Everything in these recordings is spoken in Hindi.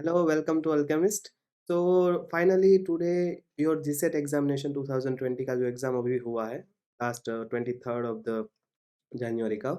Hello, welcome to Alchemist. So finally today your GSET examination 2020 का जो एग्जाम अभी हुआ है last 23rd of the January का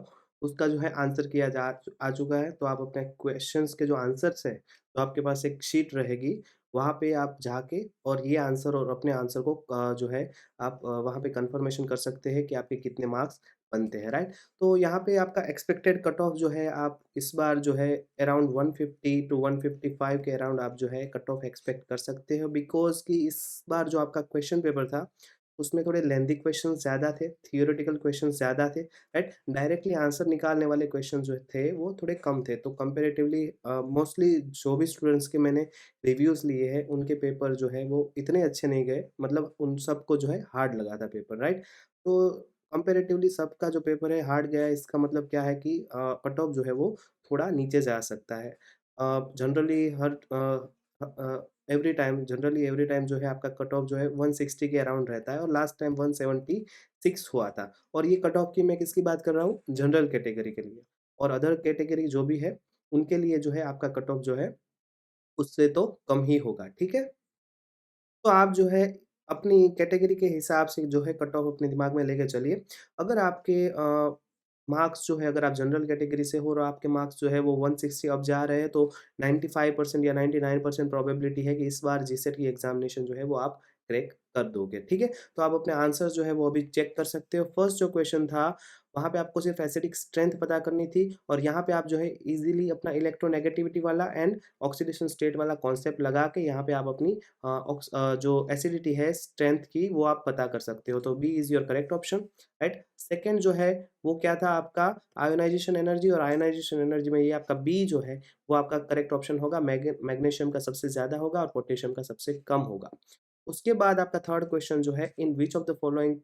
उसका जो है आंसर किया जा आ चुका है। तो आप अपने क्वेश्चंस के जो आंसर्स है तो आपके पास एक शीट रहेगी। वहाँ पे आप जाके और ये आंसर और अपने आंसर को जो है आप वहाँ पे कंफर्मेशन कर सकते हैं कि आपके कितने मार्क्स बनते हैं, राइट। तो यहाँ पे आपका एक्सपेक्टेड कट ऑफ जो है आप इस बार जो है अराउंड 150 टू 155 के अराउंड आप जो है कट ऑफ एक्सपेक्ट कर सकते हो, बिकॉज कि इस बार जो आपका क्वेश्चन पेपर था उसमें थोड़े लेंथी क्वेश्चन ज़्यादा थे, थियोरेटिकल क्वेश्चन ज़्यादा थे, राइट। डायरेक्टली आंसर निकालने वाले क्वेश्चन जो थे वो थोड़े कम थे। तो कंपैरेटिवली मोस्टली जो भी स्टूडेंट्स के मैंने रिव्यूज़ लिए हैं उनके पेपर जो है वो इतने अच्छे नहीं गए, मतलब उन सबको जो है हार्ड लगा था पेपर, राइट। तो कंपैरेटिवली सबका जो पेपर है हार्ड गया है, इसका मतलब क्या है कि कट ऑफ जो है वो थोड़ा नीचे जा सकता है। जनरली एवरी टाइम जो है आपका कट ऑफ जो है 160 के अराउंड रहता है और लास्ट टाइम 176 हुआ था। और ये कट ऑफ की मैं किसकी बात कर रहा हूँ? जनरल कैटेगरी के लिए। और अदर कैटेगरी जो भी है, उनके लिए जो है आपका कट ऑफ जो है उससे तो कम ही होगा, ठीक है? तो आप जो है अपनी कैटेगरी के हिसाब से जो है कट ऑफ अपने दिमाग में लेके चलिए। अगर आपके मार्क्स जो है, अगर आप जनरल कैटेगरी से हो और आपके मार्क्स जो है वो 160 अब जा रहे हैं, तो 95% या 99% प्रोबेबिलिटी है कि इस बार जीसेट की एग्ज़ामिनेशन जो है वो आप क्रैक कर दोगे, ठीक है? तो आप अपने आंसर्स जो है वो अभी चेक कर सकते हो। फर्स्ट जो क्वेश्चन था, वहाँ पे आपको सिर्फ एसिडिक स्ट्रेंथ पता करनी थी और यहाँ पे आप जो है ईज़िली अपना इलेक्ट्रोनेगेटिविटी वाला एंड ऑक्सीडेशन स्टेट वाला कॉन्सेप्ट लगा के यहाँ पे आप अपनी जो एसिडिटी है स्ट्रेंथ की वो आप पता कर सकते हो। तो B is your correct option, right. Second जो है वो क्या था आपका? Ionisation energy. और आयोनाइज़ेशन एनर्जी में ये आपका बी जो है वो आपका करेक्ट ऑप्शन होगा। मैग्नीशियम का सबसे ज़्यादा होगा और पोटेशियम का सबसे कम होगा। उसके बाद आपका थर्ड क्वेश्चन जो है, in which of the following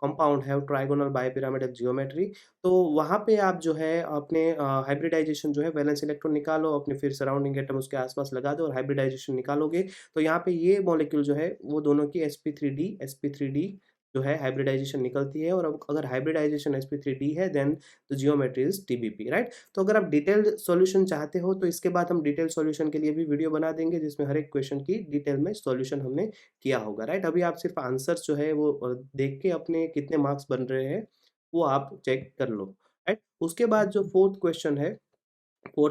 compound have trigonal bipyramidal geometry. तो वहाँ पे आप जो है अपने हाइब्रिडाइजेशन जो है वैलेंस इलेक्ट्रॉन निकालो, अपने फिर सराउंडिंग एटम उसके आस-पास लगा दो और हाइब्रिडाइजेशन निकालोगे। तो यहाँ पे ये मॉलिक्यूल जो है वो दोनों की sp3d जो है हाइब्रिडाइजेशन निकलती है। और अब अगर हाइब्रिडाइजेशन sp3d है then the geometry is tbp, right. तो अगर आप डिटेल्ड सॉल्यूशन चाहते हो तो इसके बाद हम डिटेल्ड सॉल्यूशन के लिए भी वीडियो बना देंगे जिसमें हर एक क्वेश्चन की डिटेल में सॉल्यूशन हमने किया होगा, राइट। अभी आप सिर्फ आंसर्स जो है वो देख के अपने कितने मार्क्स बन रहे हैं वो आप चेक कर लो, राइट। उसके बाद जो फोर्थ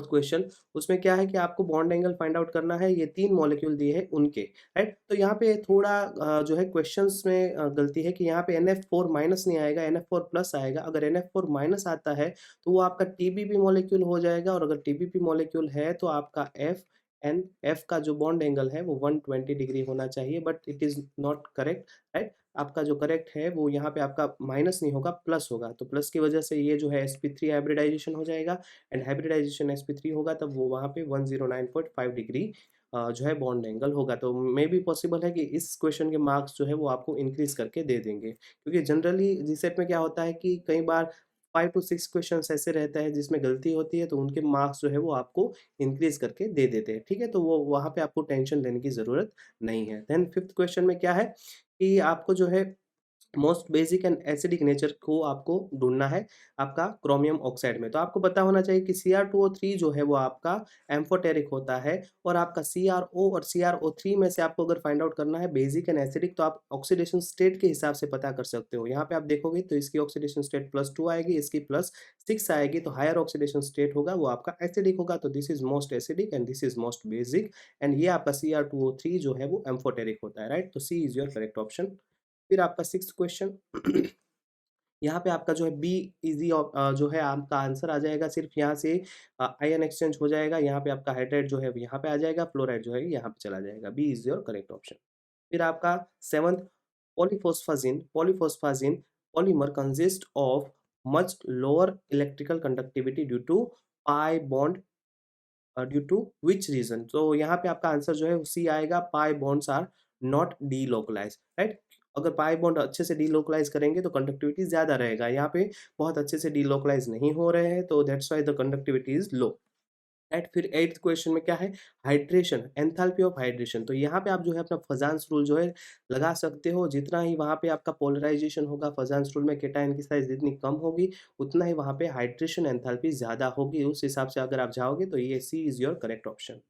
क्वेश्चन, उसमें क्या है कि आपको बॉन्ड एंगल फाइंड आउट करना है। ये 3 मॉलिक्यूल दिए हैं उनके, राइट। तो यहाँ पे थोड़ा जो है क्वेश्चंस में गलती है कि यहाँ पे NF4 माइनस नहीं आएगा, NF4 प्लस आएगा। अगर NF4 माइनस आता है तो वो आपका TBP मॉलिक्यूल हो जाएगा और अगर TBP मॉलिक्यूल है तो आपका F का जो बॉन्ड एंगल है वो 120 डिग्री होना चाहिए, but it is not correct, right. आपका जो करेक्ट है वो यहाँ पे आपका माइनस नहीं होगा, प्लस होगा। तो प्लस की वजह से ये जो है sp3 हाइब्रिडाइजेशन हो जाएगा एंड हाइब्रिडाइजेशन sp3 होगा तब वो वहाँ पे 109.5 डिग्री जो है बॉन्ड एंगल होगा। तो मे बी पॉसिबल है कि इस क्वेश्चन के मार्क्स जो है वो आपको इंक्रीज़ करके दे देंगे। क्योंकि जनरली जीसेट में क्या होता है कि कई बार 5 टू 6 क्वेश्चन्स ऐसे रहता है जिसमें गलती होती है तो उनके मार्क्स जो है वो आपको इंक्रीज़ करके दे देते हैं, ठीक है? तो वो वहाँ पे आपको टेंशन लेने की ज़रूरत नहीं है। देन फिफ्थ क्वेश्चन में क्या है कि आपको जो है most basic and acidic nature को आपको ढूँढना है आपका क्रोमियम ऑक्साइड में। तो आपको पता होना चाहिए कि Cr2O3 जो है वो आपका एम्फोटेरिक होता है और आपका CrO और CrO3 में से आपको अगर फाइंड आउट करना है बेसिक एंड एसिडिक, तो आप ऑक्सीडेशन स्टेट के हिसाब से पता कर सकते हो। यहाँ पे आप देखोगे तो इसकी ऑक्सीडेशन स्टेट +2 आएगी, इसकी +6 आएगी, तो हायर ऑक्सीडेशन स्टेट होगा वो आपका एसिडिक होगा। तो this is most acidic and this is most basic and ये आपका Cr2O3 जो है वो एम्फोटेरिक होता है, राइट? तो सी इज़ योर करेक्ट ऑप्शन। फिर आपका सिक्स्थ क्वेश्चन यहाँ पे आपका जो है बी इज़ी जो है आपका आंसर आ जाएगा। सिर्फ यहाँ से आयन एक्सचेंज हो जाएगा, यहाँ पे आपका हाइड्राइड जो है यहाँ पे आ जाएगा, फ्लोराइड जो है यहाँ पे चला जाएगा। B is your correct option. फिर आपका seventh, polyphosphazene polymer consist of much lower electrical conductivity due to pi bond due to which reason. तो यहाँ पे आपका आंसर जो है वो सी आएगा, pi bonds are not delocalised, right. अगर पाई बॉन्ड अच्छे से डीलोकलाइज़ करेंगे तो कंडक्टिविटी ज़्यादा रहेगा। यहाँ पे बहुत अच्छे से डीलोकलाइज़ नहीं हो रहे हैं तो that's why the conductivity is low. Right. फिर 8th क्वेश्चन में क्या है? Hydration, enthalpy of hydration. तो यहाँ पे आप जो है अपना फज़ांस रूल जो है लगा सकते हो। जितना ही वहाँ पे आपका पोलराइज़ेशन होगा फज़ांस रूल में, केटायन की साइज़ जितनी कम होगी उतना ही वहाँ पे हाइड्रेशन एंथैल्पी ज़्यादा होगी। उस हिसाब से अगर आप जाओगे तो ये C is your correct option.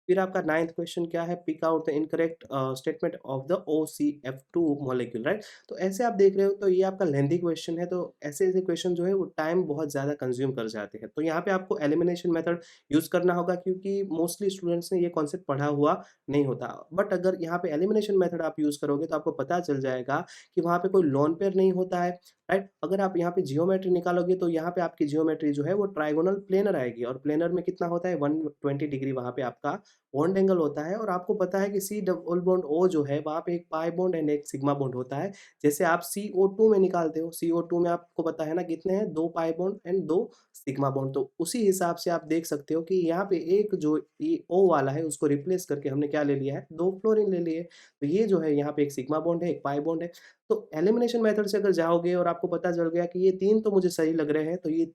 फिर आपका 9th क्वेश्चन क्या है? Pick out the incorrect statement of the OCF2 molecule, right? तो ऐसे आप देख रहे हो तो ये आपका लेंथी क्वेश्चन है, तो ऐसे-ऐसे क्वेश्चन जो है वो टाइम बहुत ज़्यादा कंज़्यूम कर जाते हैं। तो यहाँ पे आपको एलिमिनेशन मेथड यूज़ करना होगा क्योंकि मोस्टली स्टूडेंट्स ने ये कॉन्सेप्ट पढ़ा हुआ नहीं होता। बट अगर यहाँ पे एलिमिनेशन मेथड आप यूज़ करोगे तो आपको पता चल जाएगा कि वहाँ पे कोई लोन पेयर नहीं होता है, राइट? अगर आप यहाँ पे जियोमेट्री निकालोगे तो यहाँ पे आपकी जियोमेट्री जो है वो ट्रायगोनल प्लेनर आएगी और प्लेनर में कितना होता है 120 डिग्री वहाँ पे आपका बॉन्ड एंगल होता है और आपको पता है कि सी डबल बॉन्ड ओ जो है वहाँ पे एक पाई बॉन्ड एंड एक सिग्मा बॉन्ड होता है। जैसे आप CO2 में निकालते हो, CO2 में आपको पता है ना कितने हैं 2 pi bond and 2 sigma bond. तो उसी हिसाब से आप देख सकते हो कि यहाँ पे एक जो ये O वाला है उसको रिप्लेस करके हमने क्या ले लिया है 2 फ्लोरीन ले लिए। तो ये जो है यहाँ पे एक सिग्मा बॉन्ड है, एक पाई बॉन्ड है। तो एलिमिनेशन मेथड से अगर जाओगे और आपको पता चल गया कि ये 3 तो मुझे सही लग रहे हैं, तो ये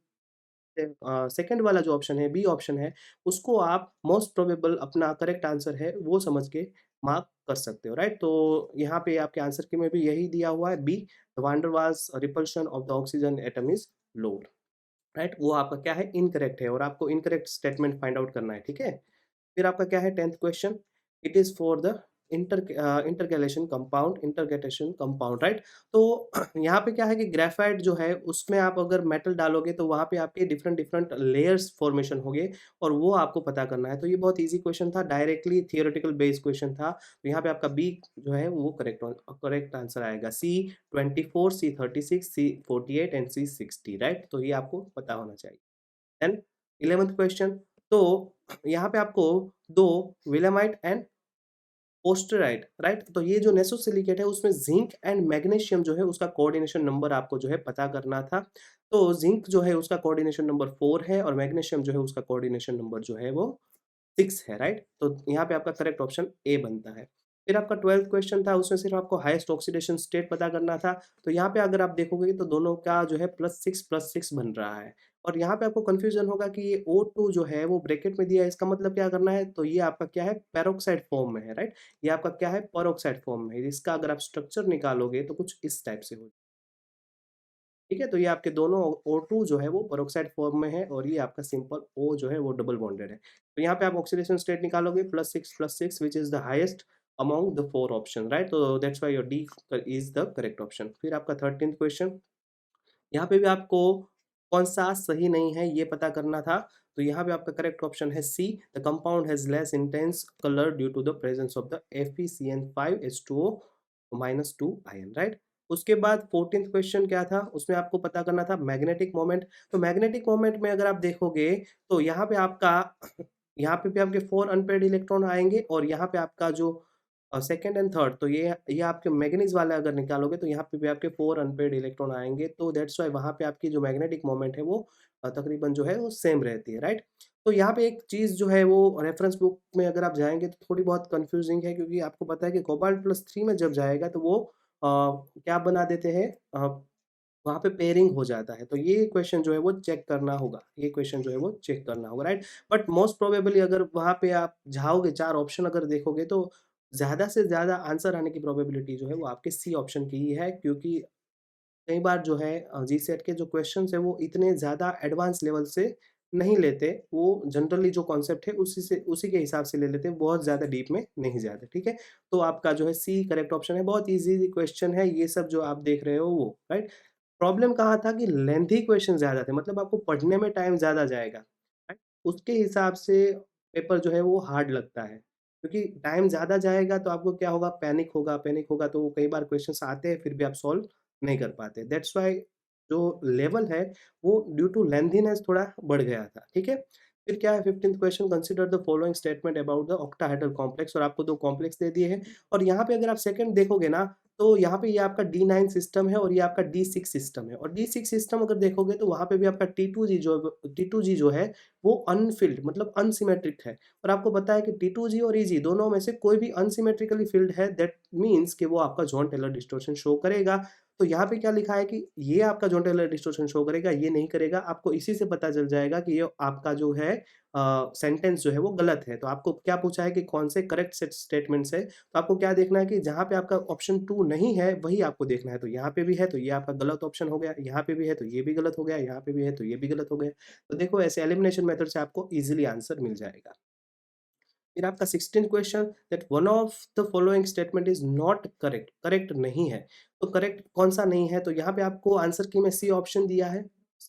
सेकंड वाला जो ऑप्शन है, बी ऑप्शन है, उसको आप मोस्ट प्रोबेबल अपना करेक्ट आंसर है, वो समझ के मार्क कर सकते हो, राइट? तो यहाँ पे आपके आंसर के में भी यही दिया हुआ है B, the van der Waals repulsion of the oxygen atom is lower, right? वो आपका क्या है, इनकरेक्ट है और आपको इनकरेक्ट स्टेटमेंट फाइंड आउट करना है, ठीक है? फिर आपका क्या है 10th question, it is for the intercalation compound, right? तो यहाँ पे क्या है कि ग्रेफाइट जो है उसमें आप अगर मेटल डालोगे तो वहाँ पे आपके डिफरेंट डिफरेंट लेयर्स फॉर्मेशन होंगे और वो आपको पता करना है। तो ये बहुत ईज़ी क्वेश्चन था, डायरेक्टली थियोरेटिकल बेस्ड क्वेश्चन था। तो यहाँ पे आपका बी जो है वो करेक्ट आंसर आएगा। C24, C36, C48 and C60, right? तो ये आपको पता होना चाहिए। देन 11th क्वेश्चन, तो यहाँ पे आपको 2 विलेमाइट एंड ओस्टेराइड, राइट? तो ये जो नेसोसिलिकेट है उसमें ज़िंक एंड मैग्नीशियम जो है उसका कोऑर्डिनेशन नंबर आपको जो है पता करना था। तो ज़िंक जो है उसका कोऑर्डिनेशन नंबर 4 है और मैग्नीशियम जो है उसका कोऑर्डिनेशन नंबर जो है वो 6 है, राइट? तो यहाँ पे आपका करेक्ट ऑप्शन ए बनता है। फिर आपका 12th क्वेश्चन था, उसमें सिर्फ आपको हाईएस्ट ऑक्सीडेशन स्टेट पता करना था। तो यहाँ पे अगर आप देखोगे तो दोनों का जो है +6 बन रहा है और यहाँ पे आपको कन्फ्यूज़न होगा कि ये O2 जो है वो ब्रैकेट में दिया है, इसका मतलब क्या करना है? तो ये आपका क्या है, पेरोक्साइड फॉर्म में है, राइट? ये आपका क्या है, पेरोक्साइड फॉर्म में है। इसका अगर आप स्ट्रक्चर निकालोगे तो कुछ इस टाइप से हो, ठीक है? तो ये आपके दोनों O2 जो है वो पेरोक्साइड फॉर्म में है और ये आपका सिंपल O जो है वो डबल बॉन्डेड है। तो यहाँ पे आप ऑक्सीडेशन स्टेट निकालोगे +6 which is the highest among the 4 option, right? तो that's why your D is the correct option. फिर आपका 13th क्वेश्चन, यहाँ पे भी आपको कौन-सा सही नहीं है ये पता करना था। तो यहाँ पे आपका करेक्ट ऑप्शन है C, the compound has less intense colour due to the presence of the FeCN5H2O -2 ion, right? उसके बाद 14th क्वेश्चन क्या था? उसमें आपको पता करना था मैग्नेटिक मोमेंट। तो मैग्नेटिक मोमेंट में अगर आप देखोगे तो यहाँ पे आपका यहाँ पे भी आपके 4 अनपेयर्ड इलेक्ट्रॉन आएँगे और यहाँ पे आपका जो सेकंड एंड थर्ड, तो ये आपके मैंगनीज़ वाला अगर निकालोगे तो यहाँ पे भी आपके 4 अनपेयर्ड इलेक्ट्रॉन आएँगे, तो दैट्स व्हाई वहाँ पे आपकी जो मैग्नेटिक मोमेंट है वो तकरीबन जो है वो सेम रहती है, राइट? तो यहाँ पे एक चीज़ जो है वो रेफरेंस बुक में अगर आप जाएँगे तो थोड़ी बहुत कन्फ्यूज़िंग है क्योंकि आपको पता है कि कोबाल्ट +3 में जब जाएगा तो वो क्या बना देते हैं, वहाँ पे पेयरिंग हो जाता है, तो ये क्वेश्चन जो है वो चेक करना होगा, ये क्वेश्चन जो है वो चेक करना होगा, राइट? बट मोस्ट प्रोबेबली अगर वहाँ पे आप जाओगे 4 ऑप्शन अगर देखोगे तो ज़्यादा से ज़्यादा आंसर आने की प्रोबेबिलिटी जो है वो आपके सी ऑप्शन की ही है क्योंकि कई बार जो है जीसेट के जो क्वेश्चन्स हैं वो इतने ज़्यादा एडवांस लेवल से नहीं लेते, वो जनरली जो कॉन्सेप्ट है उसी के हिसाब से ले लेते हैं, बहुत ज़्यादा डीप में नहीं जाते, ठीक है? तो आपका जो है सी करेक्ट ऑप्शन है, बहुत ईज़ी क्वेश्चन है ये सब जो आप देख रहे हो वो, राइट? प्रॉब्लम कहाँ था कि लेंथी क्वेश्चन ज़्यादा थे, मतलब आपको पढ़ने में टाइम ज़्यादा जाएगा, राइट? उसके हिसाब से पेपर जो है वो हार्ड लगता है, क्योंकि टाइम ज़्यादा जाएगा तो आपको क्या होगा, पैनिक होगा तो कई बार क्वेश्चन्स आते हैं फिर भी आप सॉल्व नहीं कर पाते। दैट्स व्हाई जो लेवल है वो ड्यू टू लेंथीनेस थोड़ा बढ़ गया था, ठीक है? फिर क्या है 15th question, consider the following statement about the octahedral complex और आपको 2 कॉम्प्लेक्स दे दिए हैं और यहाँ पे अगर आप सेकंड देखोगे ना तो यहाँ पे ये आपका D9 सिस्टम है और ये आपका D6 सिस्टम है और D6 सिस्टम अगर देखोगे तो वहाँ पे भी आपका T2G जो है वो अनफिल्ड मतलब अनसिमेट्रिक है और आपको पता है कि T2G और EG दोनों में से कोई भी अनसिमेट्रिकली फिल्ड है दैट मीन्स कि वो आपका जॉन टेलर डिस्टॉर्शन शो करेगा। तो यहाँ पे क्या लिखा है कि ये आपका जॉन टेलर डिस्टॉर्शन शो करेगा, ये नहीं करेगा। आपको इसी से पता चल जाएगा कि ये आपका जो है सेंटेंस जो है वो गलत है। तो आपको क्या पूछा है कि कौन से करेक्ट सेट स्टेटमेंट्स है, तो आपको क्या देखना है कि जहाँ पे आपका ऑप्शन 2 नहीं है, वही आपको देखना है। तो यहाँ पे भी है, तो ये आपका गलत ऑप्शन हो गया, यहाँ पे भी है, तो ये भी गलत हो गया, यहाँ पे भी है, तो ये भी गलत हो गया। तो देखो ऐसे एलिमिनेशन मेथड से आपको ईज़िली आंसर मिल जाएगा। फिर आपका 16th question, that one of the following statement is not correct, correct नहीं है। तो करेक्ट कौन सा नहीं है, तो यहाँ पे आपको आंसर की में सी ऑप्शन दिया है,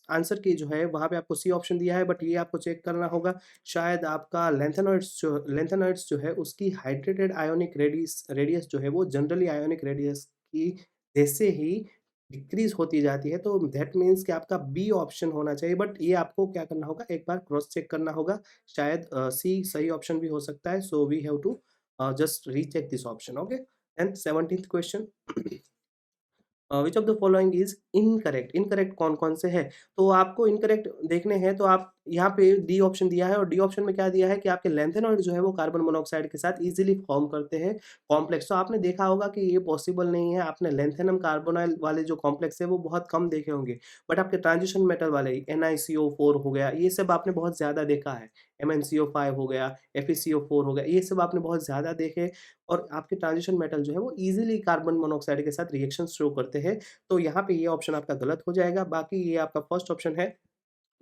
आंसर की जो है वहाँ पे आपको सी ऑप्शन दिया है, बट ये आपको चेक करना होगा। शायद आपका लेंथेनॉइड्स जो है उसकी हाइड्रेटेड आयोनिक रेडियस रेडियस जो है वो जनरली आयोनिक रेडियस की जैसे ही डिक्रीज होती जाती है, तो दैट मीन्स कि आपका बी ऑप्शन होना चाहिए, बट ये आपको क्या करना होगा, एक बार क्रॉस चेक करना होगा। शायद सी सही ऑप्शन भी हो सकता है, so we have to just recheck this option, okay. And 17th question, which of the following is incorrect, incorrect कौन कौन से है, तो आपको इनकरेक्ट देखने हैं, तो आप यहाँ पे डी ऑप्शन दिया है, और डी ऑप्शन में क्या दिया है कि आपके लैंथेनॉइड जो है वो कार्बन मोनोऑक्साइड के साथ इजीली फॉर्म करते हैं कॉम्प्लेक्स। तो आपने देखा होगा कि ये पॉसिबल नहीं है, आपने लैंथेनम कार्बोनाइल वाले जो कॉम्प्लेक्स है वो बहुत कम देखे होंगे, बट आपके ट्रांजिशन मेटल वाले NiCO4 हो गया, ये सब आपने बहुत ज्यादा देखा है। MnCO5 हो गया, FeCO4 हो गया, ये सब आपने बहुत ज्यादा देखे, और आपके ट्रांजिशन मेटल जो है वो इजीली कार्बन मोनोऑक्साइड के साथ रिएक्शन शो करते हैं। तो यहाँ पे ये ऑप्शन आपका गलत हो जाएगा, बाकी ये आपका फर्स्ट ऑप्शन है।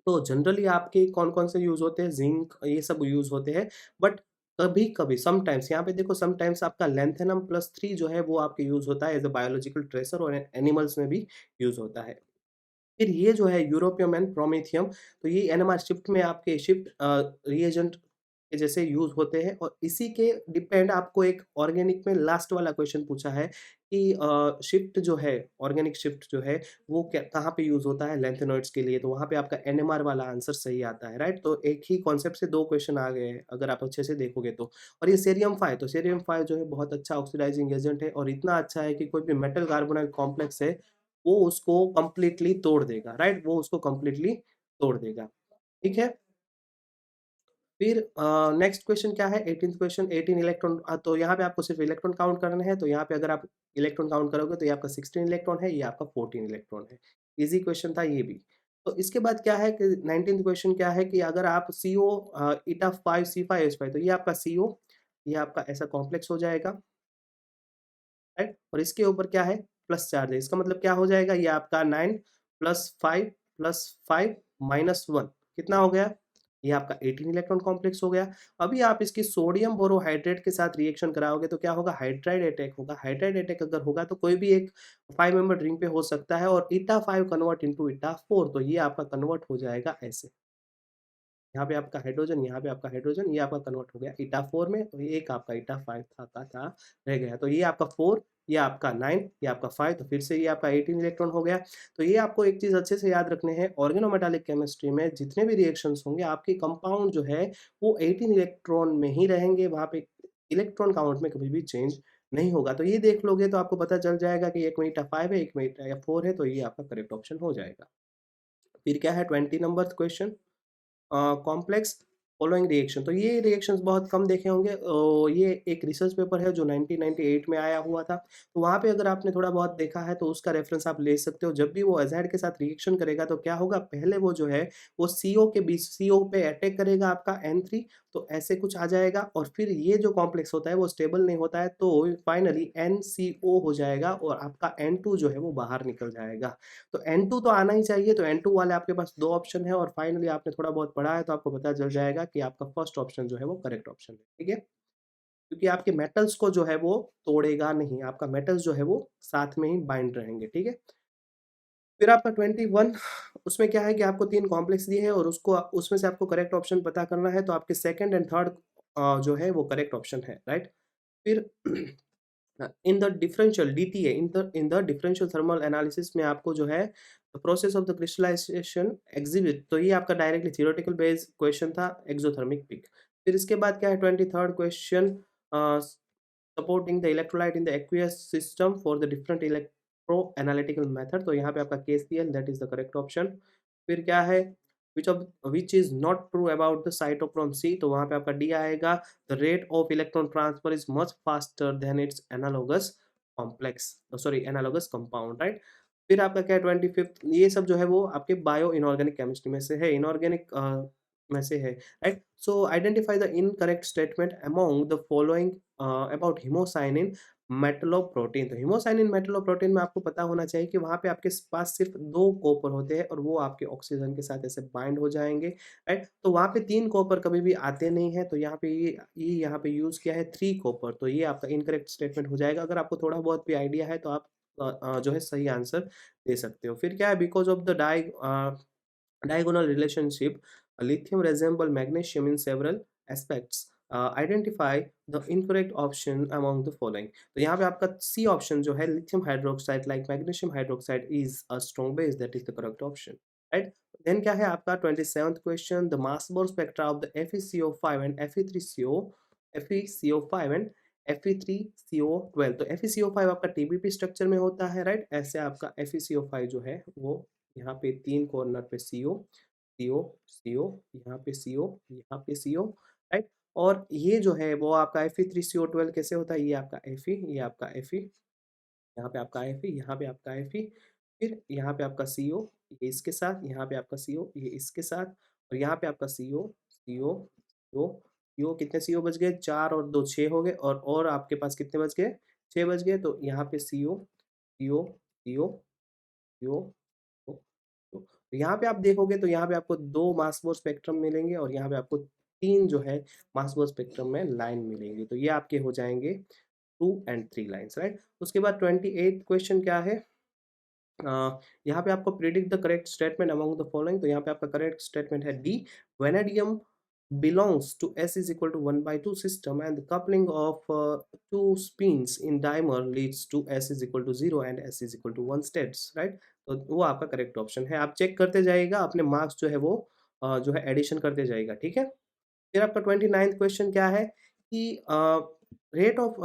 तो जनरली आपके कौन-कौन से यूज़ होते हैं, ज़िंक ये सब यूज़ होते हैं, बट कभी-कभी समटाइम्स यहाँ पे देखो समटाइम्स आपका लैंथेनम प्लस 3 जो है वो आपके यूज़ होता है एज़ अ बायोलॉजिकल ट्रेसर, और एनिमल्स में भी यूज़ होता है। फिर ये जो है यूरोपियम एंड प्रोमेथियम, तो ये एनएमआर शिफ्ट में आपके शिफ्ट रिएजेंट के जैसे यूज़ होते हैं, और इसी के डिपेंड आपको एक ऑर्गेनिक में लास्ट वाला क्वेश्चन पूछा है कि शिफ्ट जो है, ऑर्गेनिक शिफ्ट जो है वो क्या कहाँ पे यूज़ होता है लैंथेनॉइड्स के लिए, तो वहाँ पे आपका एनएमआर वाला आंसर सही आता है, राइट? तो एक ही कॉन्सेप्ट से 2 क्वेश्चन आ गए हैं, अगर आप अच्छे से देखोगे तो। और ये सीरियम 5, तो सीरियम 5 जो है बहुत अच्छा ऑक्सीडाइजिंग एजेंट है, और इतना अच्छा है कि कोई भी मेटल कार्बोनाइल कॉम्प्लेक्स है वो उसको कंप्लीटली तोड़ देगा, राइट? वो उसको कंप्लीटली तोड़ देगा, ठीक है? फिर नेक्स्ट क्वेश्चन क्या है? 18th क्वेश्चन, 18 इलेक्ट्रॉन, तो यहाँ पे आपको सिर्फ इलेक्ट्रॉन काउंट करने हैं, तो यहाँ पे अगर आप इलेक्ट्रॉन काउंट करोगे तो ये आपका 16 इलेक्ट्रॉन है, ये आपका 14 इलेक्ट्रॉन है। ईज़ी क्वेश्चन था ये भी। तो इसके बाद क्या है कि 19th क्वेश्चन क्या है कि अगर आप CO एटा 5 C5H5, तो ये आपका CO, ये आपका ऐसा कॉम्प्लेक्स हो जाएगा, राइट? और इसके ऊपर क्या है? प्लस चार्ज है। इसका मतलब क्या हो जाएगा? ये आपका 9 प्लस 5 माइनस 1 कितना हो गया? ये आपका 18 इलेक्ट्रॉन कॉम्प्लेक्स हो गया। अभी आप इसकी सोडियम बोरोहाइड्रेट के साथ रिएक्शन कराओगे तो क्या होगा? हाइड्राइड अटैक होगा। हाइड्राइड अटैक अगर होगा तो कोई भी एक 5 मेंबर रिंग पे हो सकता है, और एटा 5 कन्वर्ट इंटू एटा 4, तो ये आपका कन्वर्ट हो जाएगा ऐसे। यहाँ पे आपका हाइड्रोजन, यहाँ पे आपका हाइड्रोजन, ये आपका कन्वर्ट हो गया एटा 4 में, तो ये एक आपका एटा 5 था रह गया। तो ये आपका 4, ये आपका 9, ये आपका 5, तो फिर से ये आपका 18 इलेक्ट्रॉन हो गया। तो ये आपको एक चीज़ अच्छे से याद रखने हैं, ऑर्गेनोमेटालिक केमिस्ट्री में जितने भी रिएक्शंस होंगे, आपके कंपाउंड जो है वो 18 इलेक्ट्रॉन में ही रहेंगे, वहाँ पे इलेक्ट्रॉन काउंट में कभी भी चेंज नहीं होगा। तो ये देख लोगे तो आपको पता चल जाएगा कि एक में एटा 5 है, एक में एटा या 4 है, तो ये आपका करेक्ट ऑप्शन हो जाएगा। फिर क्या है 20 number question, complex following reaction, तो ये रिएक्शंस बहुत कम देखे होंगे। ये एक रिसर्च पेपर है जो 1998 में आया हुआ था, तो वहाँ पे अगर आपने थोड़ा बहुत देखा है तो उसका रेफरेंस आप ले सकते हो। जब भी वो एज़ाइड के साथ रिएक्शन करेगा तो क्या होगा, पहले वो जो है वो CO के बीच, CO पे अटैक करेगा आपका N3, तो ऐसे कुछ आ जाएगा, और फिर ये जो कॉम्प्लेक्स होता है वो स्टेबल नहीं होता है, तो फाइनली NCO हो जाएगा, और आपका N2 जो है वो बाहर निकल जाएगा। तो N2 तो आना ही चाहिए, तो N2 वाले आपके पास 2 ऑप्शन है, और फाइनली आपने थोड़ा बहुत पढ़ा है तो आपको पता चल जाएगा कि आपका फर्स्ट ऑप्शन जो है वो करेक्ट ऑप्शन है, ठीक है? क्योंकि आपके मेटल्स को जो है वो तोड़ेगा नहीं, आपका मेटल्स जो है वो साथ में ही बाइंड रहेंगे, ठीक है? फिर आपका 21, उसमें क्या है कि आपको 3 कॉम्प्लेक्स दिए हैं, और उसको उसमें से आपको करेक्ट ऑप्शन पता करना है, तो आपके सेकंड एंड थर्ड जो है वो करेक्ट ऑप्शन है, राइट? फिर in the differential DTA, in the differential thermal analysis में आपको जो है process of the crystallisation exhibit, तो ये आपका डायरेक्टली थ्योरेटिकल बेस्ड क्वेश्चन था, एक्सोथर्मिक पीक। फिर इसके बाद क्या है 23rd question, supporting the electrolyte in the aqueous system for the different electroanalytical method, तो यहाँ पे आपका KCl that is the correct option. फिर क्या है, which is not true about the cytochrome C, तो वहाँ पे आपका D आएगा, the rate of electron transfer is much faster than it's analogous complex, sorry analogous compound, right? फिर आपका क्या है 25th, ये सब जो है वो आपके बायो इनऑर्गेनिक केमिस्ट्री में से है, इनऑर्गेनिक में से है, right? So identify the incorrect statement among the following about hemocyanin metalloprotein. तो हिमोसाइनिन मेटलोप्रोटीन में आपको पता होना चाहिए कि वहाँ पे आपके पास सिर्फ़ 2 कॉपर होते हैं और वो आपके ऑक्सीजन के साथ ऐसे बाइंड हो जाएँगे, राइट? तो वहाँ पे 3 कॉपर कभी भी आते नहीं हैं, तो यहाँ पे ये यहाँ पे यूज़ किया है 3 कॉपर, तो ये आपका इनकरेक्ट स्टेटमेंट हो जाएगा। अगर आपको थोड़ा बहुत भी आइडिया है तो आप जो है सही आंसर दे सकते हो। फिर क्या है, because of the diagonal relationship, lithium resemble magnesium in several aspects. Identify the incorrect option among the following. तो यहाँ पे आपका सी ऑप्शन जो है lithium hydroxide like magnesium hydroxide is a strong base, that is the correct option, right? Then क्या है आपका 27th question, the mass Bohr spectra of the FeCO5 and FeCO5 and Fe3CO12। तो FeCO5 आपका TBP स्ट्रक्चर में होता है, राइट? ऐसे आपका FeCO5 जो है वो यहाँ पे 3 कॉर्नर पे CO, CO, CO, यहाँ पे CO, यहाँ पे CO, राइट? और ये जो है वो आपका Fe3CO12 कैसे होता है? ये आपका Fe, ये आपका Fe, यहाँ पे आपका Fe, यहाँ पे आपका Fe, फिर यहाँ पे आपका CO, ये इसके साथ, यहाँ पे आपका CO, ये इसके साथ, और यहाँ पे आपका CO, CO, CO, CO, कितने CO बच गए? 4 और 2 6 हो गए, और आपके पास कितने बच गए? 6 बच गए, तो यहाँ पे CO, CO, CO, CO, तो तो यहाँ पे आप देखोगे तो यहाँ पे आपको 2 मास बोर स्पेक्ट्रम मिलेंगे और यहाँ पे आपको 3 जो है मास बोर स्पेक्ट्रम में लाइन मिलेंगी। तो ये आपके हो जाएँगे 2 एंड 3 लाइन्स, राइट? उसके बाद 28th क्वेश्चन क्या है? यहाँ पे आपको predict the correct statement among the following. तो यहाँ पे आपका करेक्ट स्टेटमेंट है D, vanadium belongs to S is equal to 1/2 system and the coupling of two spins in dimer leads to S is equal to 0 and S is equal to 1 states, right? तो वो आपका करेक्ट ऑप्शन है। आप चेक करते जाइएगा, अपने मार्क्स जो है वो जो है एडिशन करते जाइएगा, ठीक है? फिर आपका 29th क्वेश्चन क्या है कि rate of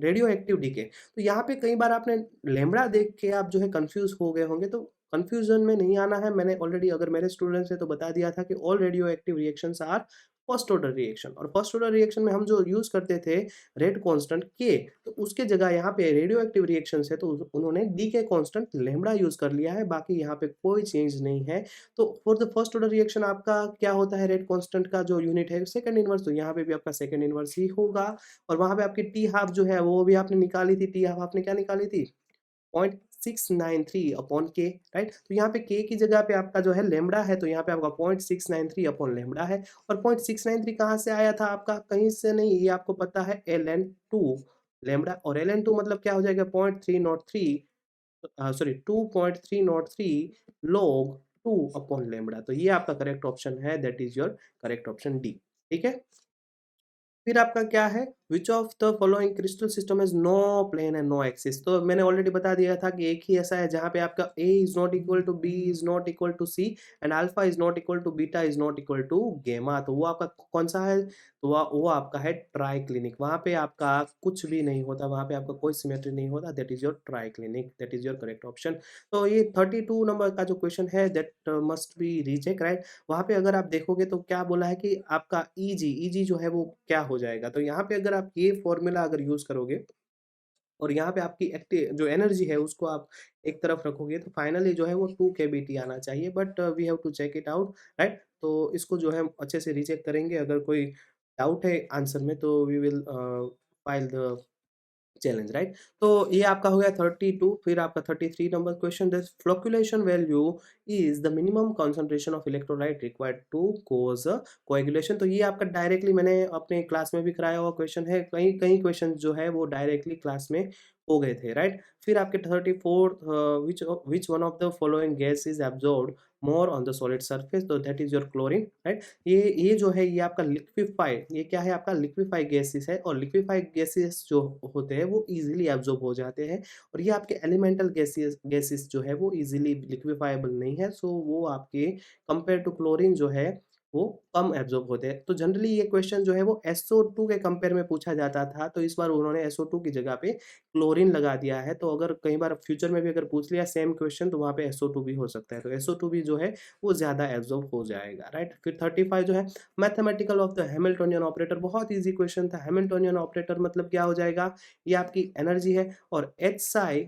radioactive decay. तो यहाँ पे कई बार आपने लैम्ब्डा देख के आप जो है कन्फ्यूज़ हो गए होंगे, तो कन्फ्यूज़न में नहीं आना है। मैंने ऑलरेडी, अगर मेरे स्टूडेंट्स हैं तो बता दिया था कि all radioactive reactions are first order reaction, और फर्स्ट ऑर्डर रिएक्शन में हम जो यूज़ करते थे रेट कांस्टेंट के, तो उसके जगह यहाँ पे रेडियो एक्टिव रिएक्शंस है तो उन्होंने डी के कांस्टेंट लैम्ब्डा यूज़ कर लिया है, बाकी यहाँ पे कोई चेंज नहीं है। तो for the first order reaction आपका क्या होता है, रेट कांस्टेंट का जो यूनिट है सेकंड इनवर्स, तो यहाँ पे भी आपका सेकंड इनवर्स ही होगा। और वहाँ पे आपकी टी हाफ जो है वो भी आपने निकाली थी, टी हाफ आपने क्या निकाली थी? 0.693 अपॉन के, राइट? तो यहाँ पे के की जगह पे आपका जो है लैम्ब्डा है, तो यहाँ पे आपका 0.693 अपॉन लैम्ब्डा है। और 0.693 कहाँ से आया था आपका? कहीं से नहीं, ये आपको पता है ln2 लैम्ब्डा, और ln2 मतलब क्या हो जाएगा? 0.303 सॉरी 2.303 log 2 अपॉन लैम्ब्डा। तो ये आपका करेक्ट ऑप्शन है, that is your correct option D, ठीक है? फिर आपका क्या है, which of the following crystal system is no plane and no axis. तो मैंने ऑलरेडी बता दिया था कि एक ही ऐसा है जहाँ पे आपका A is not equal to B is not equal to C and alpha is not equal to beta is not equal to gamma. तो वो आपका कौन सा है? तो वो आपका है ट्राई क्लिनिक। वहाँ पे आपका कुछ भी नहीं होता, वहाँ पे आपका कोई सिमेट्री नहीं होता, that is your try clinic, that is your correct option. तो ये 32 नंबर का जो क्वेश्चन है that must be reject, right? वहाँ पे अगर आप देखोगे तो क्या बोला है कि आपका ईजी जो है वो क्या हो जाएगा? तो यहाँ पे अगर आप ये फ़ॉर्मूला अगर यूज़ करोगे और यहाँ पे आपकी जो एनर्जी है उसको आप एक तरफ रखोगे, तो फाइनली जो है वो 2 केबीटी आना चाहिए, but we have to check it out, right? तो इसको जो है अच्छे से रीचेक करेंगे। अगर कोई डाउट है आंसर में तो we will file the challenge, right? तो ये आपका हो गया 32। फिर आपका 33 number question, the flocculation value is the minimum concentration of electrolyte required to cause coagulation. तो ये आपका डायरेक्टली मैंने अपने क्लास में भी कराया हुआ क्वेश्चन है, कई कई क्वेश्चन जो है वो डायरेक्टली क्लास में हो गए थे, राइट? फिर आपके 34 which one of the following gas is absorbed more on the solid surface, तो that is your chlorine, right? ये जो है ये आपका लिक्विफाइड, ये क्या है आपका लिक्विफाइड गैसेस है, और लिक्विफाइड गैसेस जो होते हैं वो इजीली एब्जॉर्ब हो जाते हैं, और ये आपके एलिमेंटल गैसेस गैसेस जो है वो इजीली लिक्विफाइबल नहीं है, सो वो आपके कंपेयर टू क्लोरीन जो है वो कम एब्जॉर्ब होते हैं। तो जनरली ये क्वेश्चन जो है वो SO2 के कंपेयर में पूछा जाता था, तो इस बार उन्होंने SO2 की जगह पे क्लोरीन लगा दिया है। तो अगर कई बार फ्यूचर में भी अगर पूछ लिया सेम क्वेश्चन तो वहाँ पे SO2 भी हो सकता है, तो SO2 भी जो है वो ज़्यादा एब्ज़ॉर्ब हो जाएगा, राइट? फिर 35 जो है mathematical of the Hamiltonian operator, बहुत ईज़ी क्वेश्चन था। हैमिल्टोनियन ऑपरेटर मतलब क्या हो जाएगा? ये आपकी एनर्जी है, और H psi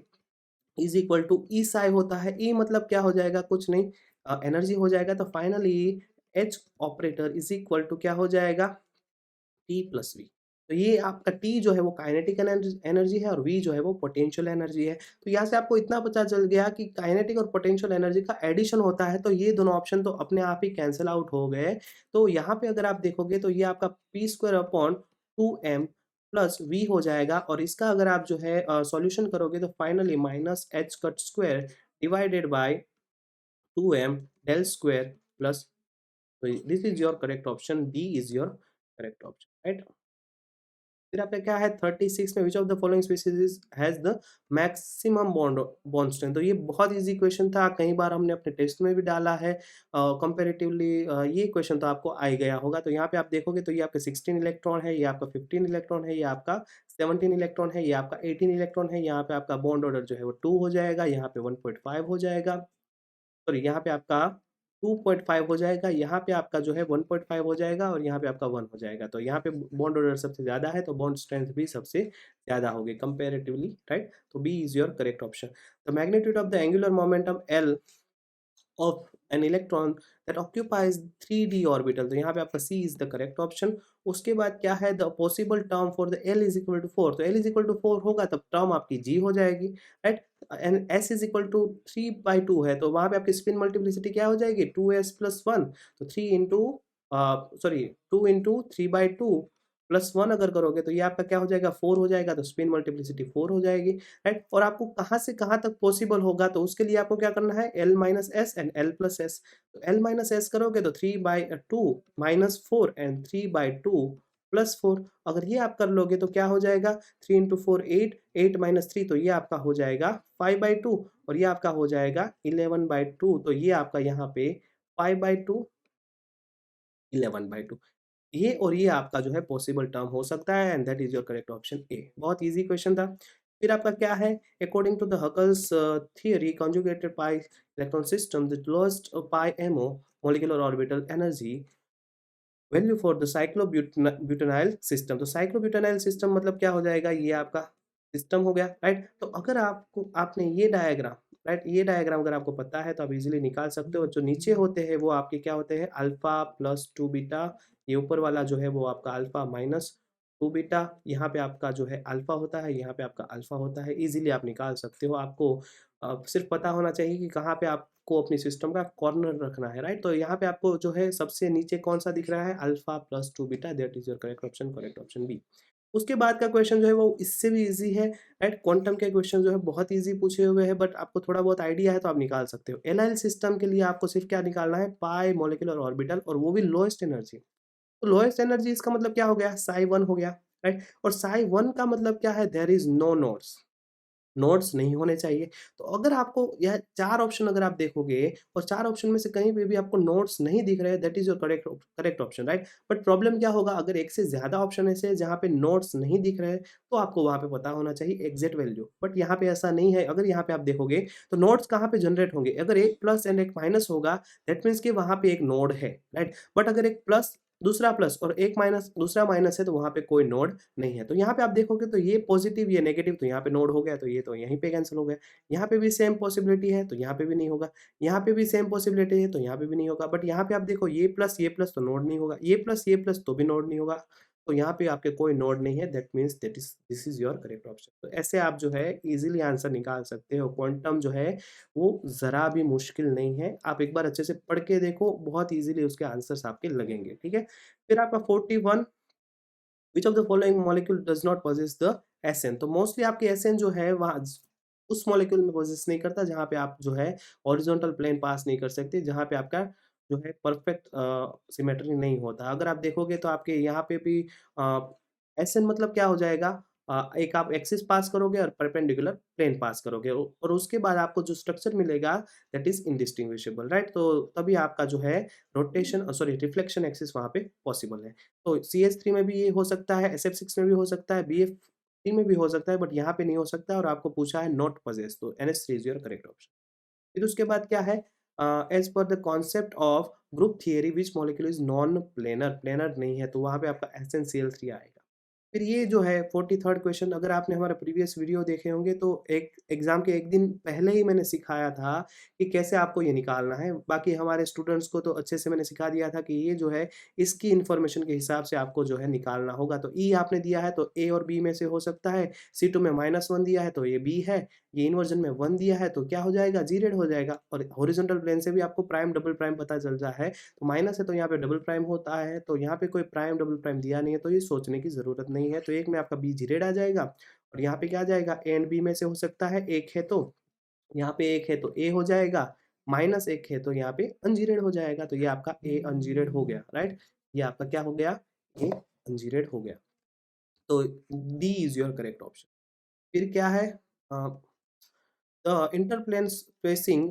is equal to E psi होता है। E मतलब क्या हो जाएगा? कुछ नहीं, एनर्जी हो जाएगा। तो finally H operator is equal to क्या हो जाएगा? T plus V। तो ये आपका T जो है वो काइनेटिक एनर्जी है और V जो है वो पोटेंशियल एनर्जी है। तो यहाँ से आपको इतना पता चल गया कि काइनेटिक और पोटेंशियल एनर्जी का एडिशन होता है, तो ये दोनों ऑप्शन तो अपने आप ही कैंसल आउट हो गए। तो यहाँ पे अगर आप देखोगे तो ये आपका p² upon 2m plus v हो जाएगा और इसका अगर आप जो है सॉल्यूशन करोगे तो finally minus h cut square divided by 2m del square plus, तो this is your correct option, D is your correct option, right. फिर आपका क्या है 36 में, which of the following species has the maximum bond strength. तो ये बहुत इजी क्वेश्चन था, कई बार हमने अपने टेस्ट में भी डाला है। कंपैरेटिवली ये क्वेश्चन तो आपको आ ही गया होगा। तो यहाँ पे आप देखोगे तो ये आपका 16 इलेक्ट्रॉन है, ये आपका 15 इलेक्ट्रॉन है, ये आपका 17 इलेक्ट्रॉन है, ये आपका 18 इलेक्ट्रॉन है। यहाँ पे आपका बॉन्ड ऑर्डर जो है वो 2 हो जाएगा, यहाँ पे 1.5 हो जाएगा, सॉरी यहाँ पे आपका 2.5 हो जाएगा, यहाँ पे आपका जो है 1.5 हो जाएगा और यहाँ पे आपका 1 हो जाएगा। तो यहाँ पे बॉन्ड ऑर्डर सबसे ज़्यादा है, तो बॉन्ड स्ट्रेंथ भी सबसे ज़्यादा होगी कंपैरेटिवली, राइट? तो B is your correct option. The magnitude of the angular momentum L of an electron that occupies 3d orbital, तो यहाँ पे आपका C is the correct option. उसके बाद क्या है, the possible term for the L is equal to 4, तो एल इज इक्वल टू 4 होगा तब टर्म आपकी जी हो जाएगी, right. And S is equal to 3/2 है, तो वहां पे आपकी स्पिन मल्टीप्लिसिटी क्या हो जाएगी 2s प्लस 1, तो 3 इंटू सॉरी 2 इंटू 3/2 प्लस 1 अगर करोगे तो ये आपका क्या हो जाएगा 4 हो जाएगा, तो स्पिन मल्टीप्लिसिटी 4 हो जाएगी, राइट। और आपको कहाँ से कहाँ तक पॉसिबल होगा, तो उसके लिए आपको क्या करना है L minus S and L plus S. तो L माइनस एस करोगे तो 3/2 माइनस 4 एंड 3/2 प्लस 4, अगर ये आप कर लोगे तो क्या हो जाएगा 3 इंटू 4 8, 8 माइनस 3, तो ये आपका हो जाएगा 5/2 और ये आपका हो जाएगा 11/2, तो ये आपका यहाँ पे 5/2 11/2, ये और ये आपका जो है पॉसिबल टर्म हो सकता है and that is your correct option A. बहुत इजी क्वेश्चन था। फिर आपका क्या है, according to the Huckel's theory conjugated pi electron system the lowest pi mo molecular orbital energy value for the cyclobutenyl system. तो साइक्लोब्यूटेनाइल सिस्टम मतलब क्या हो जाएगा, ये आपका सिस्टम हो गया, राइट। तो अगर आपको आपने ये डायग्राम, राइट, ये डायग्राम अगर आपको पता है तो आप इजीली निकाल सकते हो। जो नीचे होते हैं वो आपके क्या होते हैं अल्फा प्लस 2 बीटा, ये ऊपर वाला जो है वो आपका अल्फा माइनस 2 बीटा, यहाँ पे आपका जो है अल्फा होता है, यहाँ पे आपका अल्फा होता है, इजीली आप निकाल सकते हो। आपको सिर्फ पता होना चाहिए कि कहाँ पे आपको अपनी सिस्टम का कॉर्नर रखना है, राइट। तो यहाँ पे आपको जो है सबसे नीचे कौन सा दिख रहा है alpha plus 2 beta, that is your correct option B. उसके बाद का क्वेश्चन जो है वो इससे भी इजी है, राइट। क्वांटम के क्वेश्चन जो है बहुत इजी पूछे हुए हैं, बट आपको थोड़ा बहुत आइडिया है तो आप निकाल सकते हो। एनआईएल सिस्टम के लिए आपको सिर्फ क्या निकालना है पाई मोलिकुलर ऑर्बिटल, और वो भी लोएस्ट एनर्जी। तो लोएस्ट एनर्जी इसका मतलब क्या हो गया साई 1 हो गया, राइट। और साई 1 का मतलब क्या है, there is no nodes, notes नहीं होने चाहिए। तो अगर आपको यह 4 ऑप्शन अगर आप देखोगे और 4 ऑप्शन में से कहीं पे भी आपको नोट्स नहीं दिख रहे हैं, that is your correct option, right. But problem क्या होगा, अगर एक से ज़्यादा ऑप्शन ऐसे हैं जहाँ पे नोट्स नहीं दिख रहे हैं, तो आपको वहाँ पे पता होना चाहिए एग्ज़ैक्ट वैल्यू। बट यहाँ पे ऐसा नहीं है, अगर यहाँ पे आप देखोगे तो नोट्स कहाँ पे जनरेट होंगे, अगर एक प्लस एंड एक माइनस होगा, दैट मीन्स कि वहाँ पे एक नोड है, राइट। बट अगर एक प्लस दूसरा प्लस और एक माइनस दूसरा माइनस है, तो वहाँ पे कोई नोड नहीं है। तो यहाँ पे आप देखोगे तो ये पॉजिटिव ये नेगेटिव, तो यहाँ पे नोड हो गया, तो ये तो यहीं पे कैंसिल हो गया। यहाँ पे भी सेम पॉसिबिलिटी है, तो यहाँ पे भी नहीं होगा। यहाँ पे भी सेम पॉसिबिलिटी है, तो यहाँ पे भी नहीं होगा। बट यहाँ पे आप देखो ये प्लस तो नोड नहीं होगा, ये प्लस तो भी नोड नहीं होगा। तो यहाँ पे आपके कोई नोड नहीं है, that means that is this is your correct option. तो ऐसे आप जो है इजीली आंसर निकाल सकते हो। क्वांटम जो है वो ज़रा भी मुश्किल नहीं है। आप एक बार अच्छे से पढ़ के देखो, बहुत ईज़िली उसके आंसर्स आपके लगेंगे, ठीक है? फिर आपका 41, which of the following molecule does not possess the SN. तो मोस्टली आपके एसएन जो है वहाँ उस मॉलिक्यूल में पॉसेस नहीं करता जहाँ पे आप जो है हॉरिजॉन्टल प्लेन पास नहीं कर सकते, जहाँ पे आपका जो है परफेक्ट सिमेट्री नहीं होता। अगर आप देखोगे तो आपके यहाँ पे भी एसएन मतलब क्या हो जाएगा, एक आप एक्सिस पास करोगे और परपेंडिकुलर प्लेन पास करोगे, और उसके बाद आपको जो स्ट्रक्चर मिलेगा दैट इज इंडिस्टिंग्विशेबल, राइट। तो तभी आपका जो है रोटेशन सॉरी रिफ्लेक्शन एक्सिस वहाँ पे पॉसिबल है। तो CH3 में भी ये हो सकता है, SF6 में भी हो सकता है, BF3 में भी हो सकता है, बट यहाँ पे नहीं हो सकता, और आपको पूछा है नॉट पॉसेस, तो NH3 is your correct option. फिर उसके बाद क्या है, as per the concept of group theory which molecule is non planar, planar नहीं है, तो वहाँ पे आपका SnCl3 आएगा। फिर ये जो है 43rd क्वेश्चन, अगर आपने हमारा प्रीवियस वीडियो देखे होंगे तो एक एग्ज़ाम के 1 दिन पहले ही मैंने सिखाया था कि कैसे आपको ये निकालना है। बाकी हमारे स्टूडेंट्स को तो अच्छे से मैंने सिखा दिया था कि ये जो है इसकी इन्फॉर्मेशन के हिसाब से आपको जो है निकालना होगा। तो ई आपने दिया है तो ए और बी में से हो सकता है, C2 में -1 दिया है तो ये बी है, ये इन्वर्जन में 1 दिया है तो क्या हो जाएगा, ज़ीरेड हो जाएगा। और हॉरिज़ॉन्टल प्लेन से भी आपको प्राइम, डबल प्राइम पता चल जा है, तो माइनस है तो यहाँ पे डबल प्राइम होता है, तो यहाँ पे कोई प्राइम, डबल प्राइम दिया नहीं है, तो ये सोचने की ज़रूरत नहीं है। तो एक में आपका बी ज़ीरेड आ जाएगा और यहाँ पे क्या आ जाएगा, ए एंड बी में से हो सकता है, एक है तो यहाँ पे एक है तो ए हो जाएगा, माइनस एक है तो यहाँ पे अनज़ीरेड हो जाएगा, तो ये आपका ए अनज़ीरेड हो गया, राइट? ये आपका क्या हो गया? ए अनज़ीरेड हो गया। तो D is your correct option. फिर क्या है? Uh the interplane spacing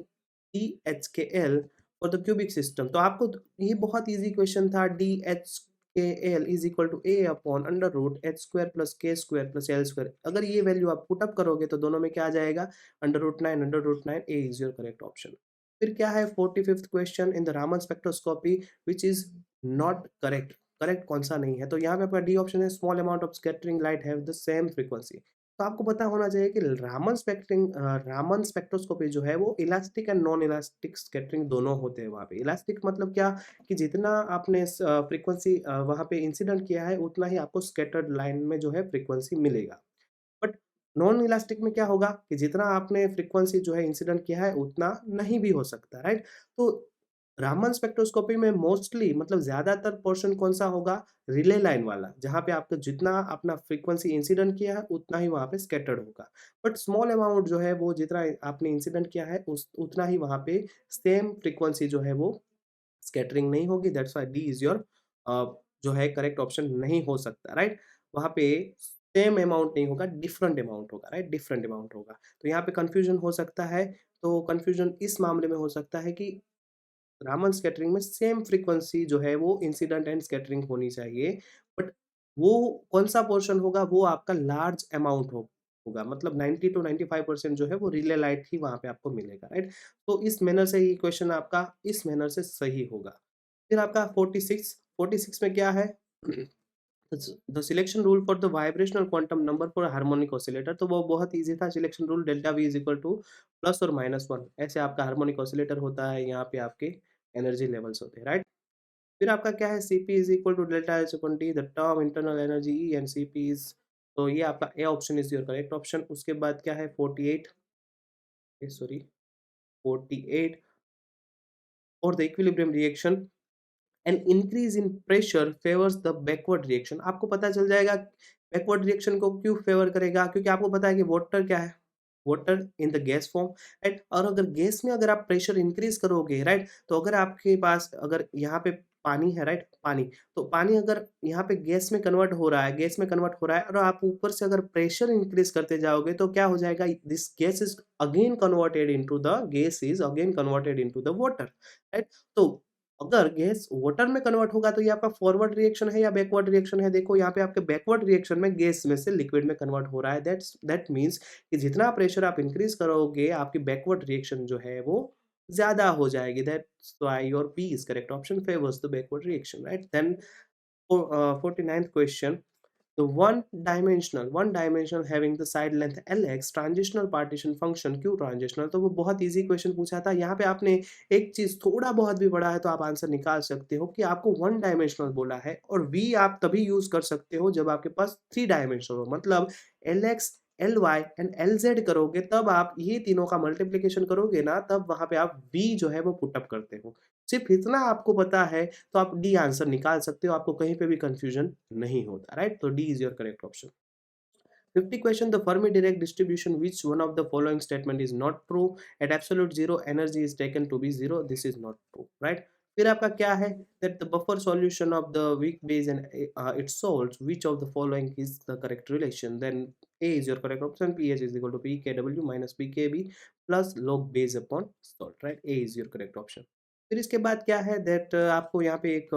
DHKL for the cubic system. तो आपको ये बहुत इजी क्वेश्चन था। DHKL is equal to A upon under root H square plus K square plus L square. अगर ये वैल्यू आप पुट अप करोगे तो दोनों में क्या आ जाएगा, under root nine. A is your correct option. फिर क्या है 45th question, in the Raman spectroscopy which is not correct. Correct कौन सा नहीं है, तो यहाँ पे आपका डी ऑप्शन है, small amount of scattering light have the same frequency. तो आपको पता होना चाहिए कि रामन स्पेक्ट्रोस्कोपी जो है वो elastic and non elastic scattering दोनों होते हैं वहाँ पे। इलास्टिक मतलब क्या, कि जितना आपने फ्रीक्वेंसी वहाँ पे इंसिडेंट किया है उतना ही आपको स्कैटर्ड लाइन में जो है फ्रीक्वेंसी मिलेगा। बट नॉन इलास्टिक में क्या होगा कि जितना आपने फ्रीक्वेंसी जो है इंसिडेंट किया है उतना नहीं भी हो सकता, राइट? तो रामन स्पेक्ट्रोस्कोपी में मोस्टली मतलब ज़्यादातर पोर्शन कौन-सा होगा? रिले लाइन वाला, जहाँ पे आपका जितना अपना फ्रीक्वेंसी इंसिडेंट किया है, उतना ही वहाँ पे स्कैटर्ड होगा। बट स्मॉल अमाउंट जो है वो जितना आपने इंसिडेंट किया है उस उतना ही वहाँ पे सेम फ्रीक्वेंसी जो है वो स्कैटरिंग नहीं होगी। That's why D is your जो है करेक्ट ऑप्शन नहीं हो सकता, राइट? वहाँ पे सेम अमाउंट नहीं होगा, डिफरेंट अमाउंट होगा, राइट? डिफरेंट अमाउंट होगा। तो यहाँ पे कन्फ्यूजन हो सकता है, तो कन्फ्यूजन इस मामले में हो सकता है कि रामन स्कैटरिंग में सेम फ्रीक्वेंसी जो है वो इंसिडेंट एंड स्कैटरिंग होनी चाहिए, बट वो कौन-सा पोर्शन होगा, वो आपका लार्ज अमाउंट होगा, मतलब 90 टू 95% जो है वो रिले लाइट ही वहाँ पे आपको मिलेगा, राइट? तो इस मैनर से ये क्वेश्चन आपका इस मैनर से सही होगा। फिर आपका 46 में क्या है? The selection rule for the vibrational quantum number for harmonic oscillator. तो वो बहुत ईज़ी था। Selection rule delta V is equal two plus और -1, ऐसे आपका हार्मोनिक ऑसिलेटर होता है, यहाँ पे आपके एनर्जी लेवल्स होते हैं, राइट? फिर आपका क्या है, Cp is equal to delta H upon T, the term internal energy E and Cp is, तो ये आपका A option is your correct option. उसके बाद क्या है 48, सॉरी 48, और the equilibrium reaction an increase in pressure favours the backward reaction. आपको पता चल जाएगा बैकवर्ड रिएक्शन को क्यों फेवर करेगा, क्योंकि आपको पता है कि वाटर क्या है, water in the gas form, right? और अगर गैस में अगर आप प्रेशर इंक्रीज करोगे, राइट, तो अगर आपके पास अगर यहाँ पे पानी है, राइट, पानी, तो पानी अगर यहाँ पे गैस में कन्वर्ट हो रहा है, गैस में कन्वर्ट हो रहा है और आप ऊपर से अगर प्रेशर इंक्रीज करते जाओगे तो क्या हो जाएगा, this gas is again converted into the gas is again converted into the water, right? तो अगर गैस वाटर में कन्वर्ट होगा तो ये आपका फॉरवर्ड रिएक्शन है या बैकवर्ड रिएक्शन है? देखो यहाँ पे आपके बैकवर्ड रिएक्शन में गैस में से लिक्विड में कन्वर्ट हो रहा है। दैट मीन्स कि जितना प्रेशर आप इंक्रीज करोगे आपकी बैकवर्ड रिएक्शन जो है वो ज़्यादा हो जाएगी। That's why your B is correct option, favours the backward reaction, right? Then 49th question, the one dimensional having the side length Lx transitional partition function Q transitional। तो वो बहुत इजी क्वेश्चन पूछा था। यहाँ पे आपने एक चीज थोड़ा बहुत भी पढ़ा है तो आप आंसर निकाल सकते हो कि आपको वन डायमेंशनल बोला है, और V आप तभी यूज कर सकते हो जब आपके पास थ्री डायमेंशनल हो, मतलब Lx Ly एंड Lz करोगे तब आप ये तीनों का मल्टीप्लीकेशन करोगे ना, तब वहां पे आप V जो है वो पुटअप करते हो। सिर्फ इतना आपको पता है तो आप डी आंसर निकाल सकते हो, आपको कहीं पे भी कंफ्यूजन नहीं होता, राइट? तो D is your correct option. 50 question, the Fermi direct distribution which one of the following statement is not true, at absolute zero energy is taken to be zero, this is not true, right? फिर आपका क्या है, that the buffer solution of the weak base and its salts which of the following is the correct relation, then A is your correct option, pH is equal to पीकेडब्ल्यू minus pKb plus log base upon salt, right? A is your correct option. फिर इसके बाद क्या है, दैट आपको यहाँ पे एक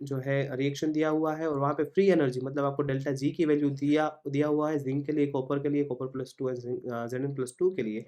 जो है रिएक्शन दिया हुआ है और वहाँ पे फ्री एनर्जी मतलब आपको डेल्टा जी की वैल्यू दिया दिया हुआ है जिंक के लिए, कॉपर के लिए, copper plus two and जेनन plus two के लिए,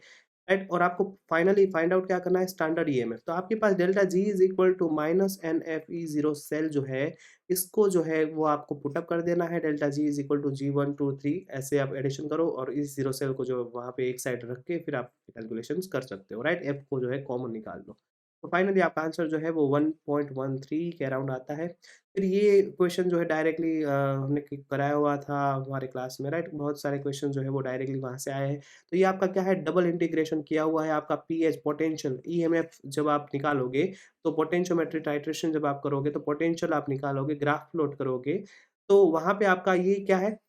राइट? और आपको फाइनली फाइंड आउट क्या करना है, स्टैंडर्ड ईएमएफ। तो आपके पास delta G is equal to minus N F E zero cell जो है, इसको जो है वो आपको पुटअप कर देना है। Delta G is equal to G one two three, ऐसे आप एडिशन करो और इस जीरो सेल को जो वहाँ पे एक साइड रख के फिर आप कैलकुलेशंस कर सकते हो, राइट? एफ को जो है कॉमन निकाल लो। तो फाइनली आपका आंसर जो है वो 1.13 के अराउंड आता है। फिर ये क्वेश्चन जो है डायरेक्टली हमने कराया हुआ था हमारे क्लास में, राइट? बहुत सारे क्वेश्चन जो है वो डायरेक्टली वहाँ से आए हैं। तो ये आपका क्या है, डबल इंटीग्रेशन किया हुआ है। आपका पीएच पोटेंशियल ईएमएफ जब आप निकालोगे, तो पोटेंशियोमेट्री टाइट्रेशन जब आप करोगे तो पोटेंशियल आप निकालोगे, ग्राफ प्लॉट करोगे, तो वहाँ पे आपका ये क्या है,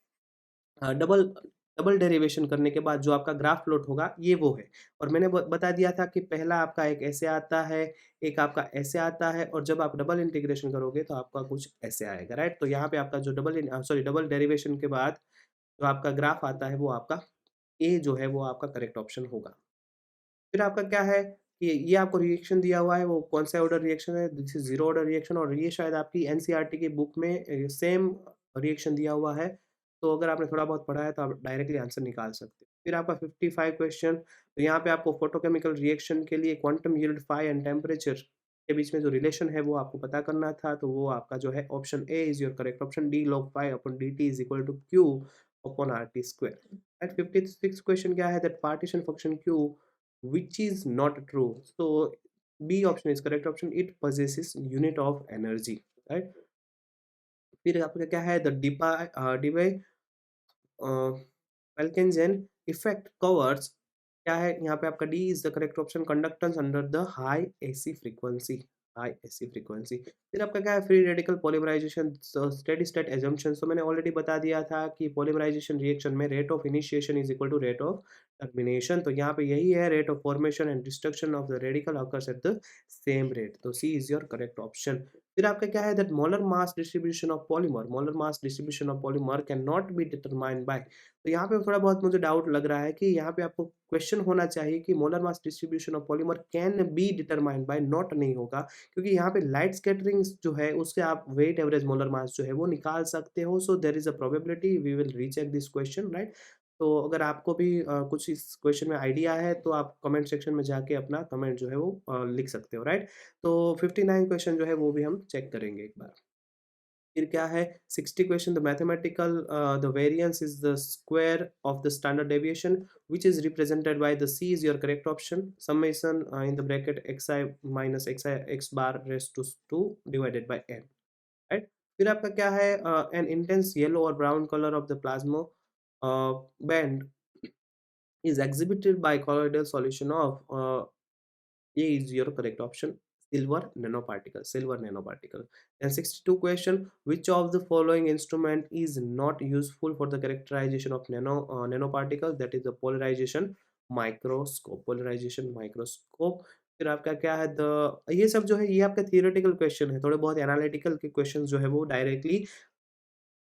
डबल डबल डेरिवेशन करने के बाद जो आपका ग्राफ प्लॉट होगा ये वो है। और मैंने बता दिया था कि पहला आपका एक ऐसे आता है, एक आपका ऐसे आता है, और जब आप डबल इंटीग्रेशन करोगे तो आपका कुछ ऐसे आएगा, राइट? तो यहाँ पे आपका जो डबल डेरिवेशन के बाद जो आपका ग्राफ आता है वो आपका ए जो है वो आपका करेक्ट ऑप्शन होगा। फिर आपका क्या है कि ये आपको रिएक्शन दिया हुआ है, वो कौन-सा ऑर्डर रिएक्शन है, this is zero order reaction, और ये शायद आपकी एनसीईआरटी की बुक में सेम रिएक्शन दिया हुआ है। तो अगर आपने थोड़ा बहुत पढ़ा है तो आप डायरेक्टली आंसर निकाल सकते हो। फिर आपका 55 क्वेश्चन, तो यहाँ पे आपको फोटोकेमिकल रिएक्शन के लिए quantum yield phi and temperature के बीच में जो रिलेशन है वो आपको पता करना था। तो वो आपका जो है option A is your correct option, D log phi upon dt is equal to Q upon RT square. And 56 question क्या है, that partition function Q which is not true. So B option is correct option. It possesses unit of energy, right? फिर आपका क्या है, the Debye Falkenhayn effect covers, क्या है यहाँ पे आपका D is the correct option, conductance under the high AC frequency, high AC frequency. फिर आपका क्या है, free radical polymerisation steady state assumption. तो मैंने ऑलरेडी बता दिया था कि पॉलीमराइजेशन रिएक्शन में rate of initiation is equal to rate of termination. तो यहाँ पे यही है, rate of formation and destruction of the radical occurs at the same rate. तो सी इज योर करेक्ट ऑप्शन। फिर आपका क्या है, that molar mass distribution of polymer can not be determined by. तो यहाँ पे थोड़ा बहुत मुझे डाउट लग रहा है कि यहाँ पे आपको क्वेश्चन होना चाहिए कि molar mass distribution of polymer can be determined by, not नहीं होगा, क्योंकि यहाँ पे लाइट स्कैटरिंग जो है उससे आप वेट एवरेज मोलर मास जो है वो निकाल सकते हो। So there is a probability we will recheck this question, right? तो अगर आपको भी कुछ इस क्वेश्चन में आइडिया है तो आप कमेंट सेक्शन में जाके अपना कमेंट जो है वो लिख सकते हो, राइट? तो 59 क्वेश्चन जो है वो भी हम चेक करेंगे एक बार। फिर क्या है, 60 question, the mathematical the variance is the square of the standard deviation which is represented by the C is your correct option, summation in the bracket xi minus xi x bar raise to 2 divided by n, right? फिर आपका क्या है, एन इंटेंस येलो और brown colour of the plasma band is exhibited by colloidal solution of A is your correct option. Silver nanoparticle. And 62 question, which of the following instrument is not useful for the characterization of nanoparticle? That is the polarization microscope. Polarization microscope. फिर आपका क्या है, द ये सब जो है ये आपका थियोरेटिकल क्वेश्चन है। थोड़े बहुत एनालिटिकल के क्वेश्चन जो है वो डायरेक्टली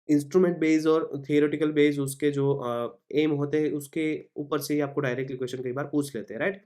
इंस्ट्रूमेंट बेस्ड और थियोरेटिकल बेस्ड उसके जो एम होते हैं उसके ऊपर से ही आपको डायरेक्टली क्वेश्चन कई बार पूछ लेते हैं, राइट?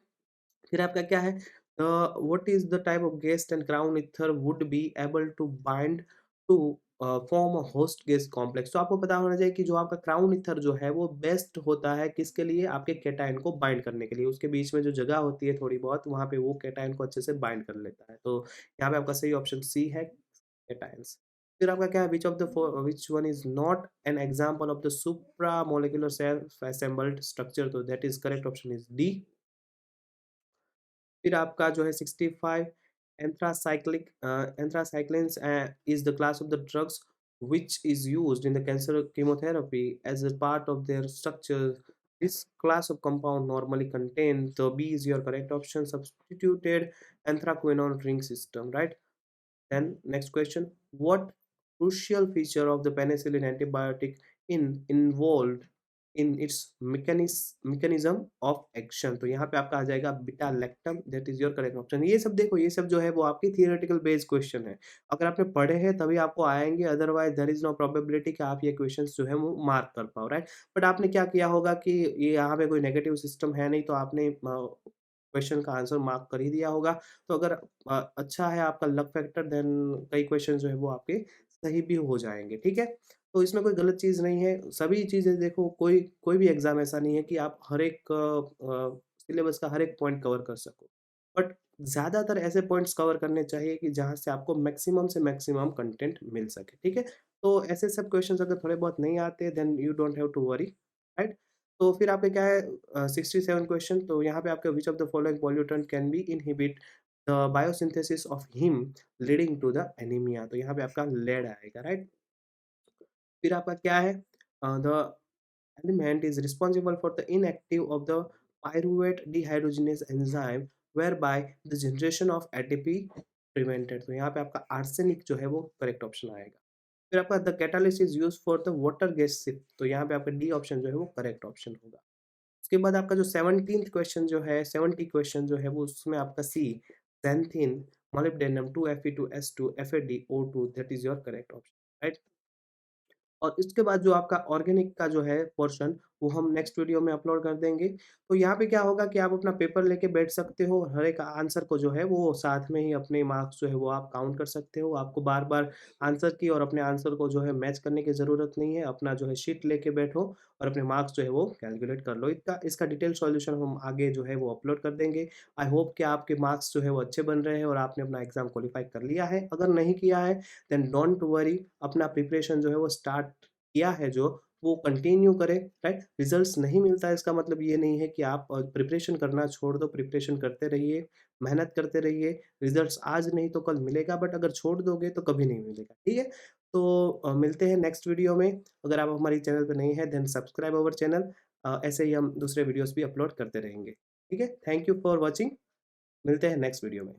फिर आपका क्या है, what is the type of guest and crown ether would be able to bind to form a host guest complex. तो आपको पता होना चाहिए कि जो आपका क्राउन ईथर जो है वो बेस्ट होता है किसके लिए, आपके कैटायन को बाइंड करने के लिए। उसके बीच में जो जगह होती है थोड़ी बहुत, वहाँ पे वो कैटायन को अच्छे से बाइंड कर लेता है। तो यहाँ पे आपका सही ऑप्शन सी है, कैटायंस। फिर आपका क्या है, which one is not an example of the supra molecular self assembled structure. तो that is correct option is D. फिर आपका जो है 65, anthracyclines is the class of the drugs which is used in the cancer chemotherapy as a part of their structure. This class of compound normally contain, the B is your correct option, substituted anthraquinone ring system, right? Then next question, what crucial feature of the penicillin antibiotic involved in its mechanism of action? तो यहाँ पे आपका आ जाएगा beta lactam, that is your correct option. ये सब देखो, ये सब जो है वो आपकी थियोरेटिकल बेस्ड क्वेश्चन है। अगर आपने पढ़े हैं तभी आपको आएंगे, otherwise there is no probability कि आप ये क्वेश्चंस जो है वो मार्क कर पाओ, राइट? बट आपने क्या किया होगा कि ये यहाँ पे कोई नेगेटिव सिस्टम है नहीं, तो आपने क्वेश्चन का आंसर मार्क कर ही दिया होगा। तो अगर अच्छा है आपका लक फैक्टर, देन कई क्वेश्चन जो है वो आपके सही भी हो जाएँगे, ठीक है? तो इसमें कोई गलत चीज़ नहीं है, सभी चीज़ें देखो, कोई कोई भी एग्ज़ाम ऐसा नहीं है कि आप हर एक सिलेबस का हर एक पॉइंट कवर कर सको। बट ज़्यादातर ऐसे पॉइंट्स कवर करने चाहिए कि जहाँ से आपको मैक्सिमम से मैक्सिमम कंटेंट मिल सके, ठीक है? तो ऐसे सब क्वेश्चन्स अगर थोड़े बहुत नहीं आते then you don't have to worry, right? तो फिर आपके क्या है 67 क्वेश्चन, तो यहाँ पे आपके which of the following pollutant can be inhibit the biosynthesis of haem leading to the anaemia, तो यहाँ पे आपका लेड आएगा, राइट? फिर आपका क्या है the element is responsible for the inactive of the pyruvate dehydrogenase enzyme whereby the generation of ATP prevented, तो यहाँ पे आपका आर्सेनिक जो है वो करेक्ट ऑप्शन आएगा। फिर आपका the catalyst is use for the water gas shift, तो यहाँ पे आपका डी ऑप्शन जो है वो करेक्ट ऑप्शन होगा। उसके बाद आपका जो 17th क्वेश्चन जो है 70 क्वेश्चन जो है वो उसमें आपका सी xanthine molybdenum 2Fe2S2 FADO2 that is your correct option, right? और इसके बाद जो आपका ऑर्गेनिक का जो है पोर्शन, वो हम नेक्स्ट वीडियो में अपलोड कर देंगे। तो यहाँ पे क्या होगा कि आप अपना पेपर लेके बैठ सकते हो, हर एक आंसर को जो है वो साथ में ही अपने मार्क्स जो है वो आप काउंट कर सकते हो। आपको बार-बार आंसर की और अपने आंसर को जो है मैच करने की ज़रूरत नहीं है। अपना जो है शीट लेके बैठो और अपने मार्क्स जो है वो कैलकुलेट कर लो। इसका इसका डिटेल सॉल्यूशन हम आगे जो है वो अपलोड कर देंगे। आई होप कि आपके मार्क्स जो है वो अच्छे बन रहे हैं और आपने अपना एग्ज़ाम क्वालीफाई कर लिया है। अगर नहीं किया है देन डोंट वरी, अपना प्रिपरेशन जो है वो स्टार्ट किया है जो, वो कंटिन्यू करें, राइट? रिजल्ट्स नहीं मिलता है इसका मतलब ये नहीं है कि आप प्रिपरेशन करना छोड़ दो, प्रिपरेशन करते रहिए, मेहनत करते रहिए, रिजल्ट्स आज नहीं तो कल मिलेगा, बट अगर छोड़ दोगे तो कभी नहीं मिलेगा, ठीक है? तो मिलते हैं नेक्स्ट वीडियो में। अगर आप हमारी चैनल पे नए हैं देन सब्सक्राइब अवर चैनल, ऐसे ही हम दूसरे वीडियोज़ भी अपलोड करते रहेंगे, ठीक है? थैंक यू फॉर वॉचिंग, मिलते हैं नेक्स्ट वीडियो में।